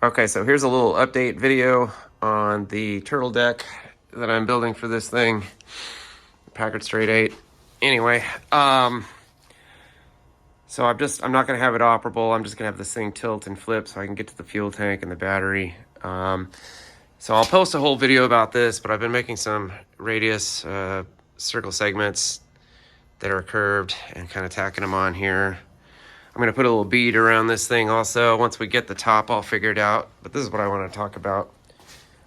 Okay, so here's a little update video on the turtle deck that I'm building for this thing, Packard Straight 8. Anyway, so I'm not gonna have it operable. I'm just gonna have this thing tilt and flip so I can get to the fuel tank and the battery. So I'll post a whole video about this, but I've been making some radius circle segments that are curved and kind of tacking them on here. I'm gonna put a little bead around this thing also. Once we get the top all figured out, but this is what I want to talk about.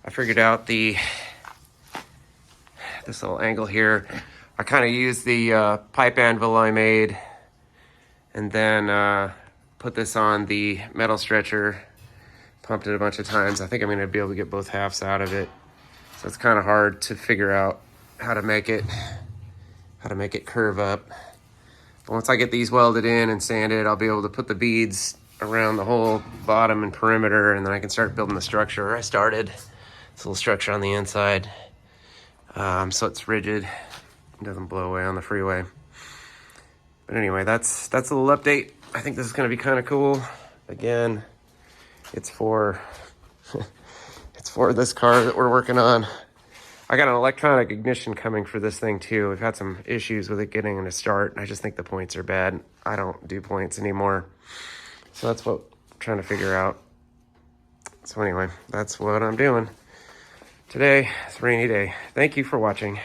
I figured out this little angle here. I kind of used the pipe anvil I made and then put this on the metal stretcher, pumped it a bunch of times. I think I'm gonna be able to get both halves out of it. So it's kind of hard to figure out how to make it curve up. But once I get these welded in and sanded, I'll be able to put the beads around the whole bottom and perimeter, and then I can start building the structure. I started this little structure on the inside, so it's rigid, it doesn't blow away on the freeway. But anyway, that's a little update. I think this is gonna be kind of cool. Again, it's for this car that we're working on. I got an electronic ignition coming for this thing too. We've had some issues with it getting to start. I just think the points are bad. I don't do points anymore. So that's what I'm trying to figure out. So anyway, that's what I'm doing. Today, it's a rainy day. Thank you for watching.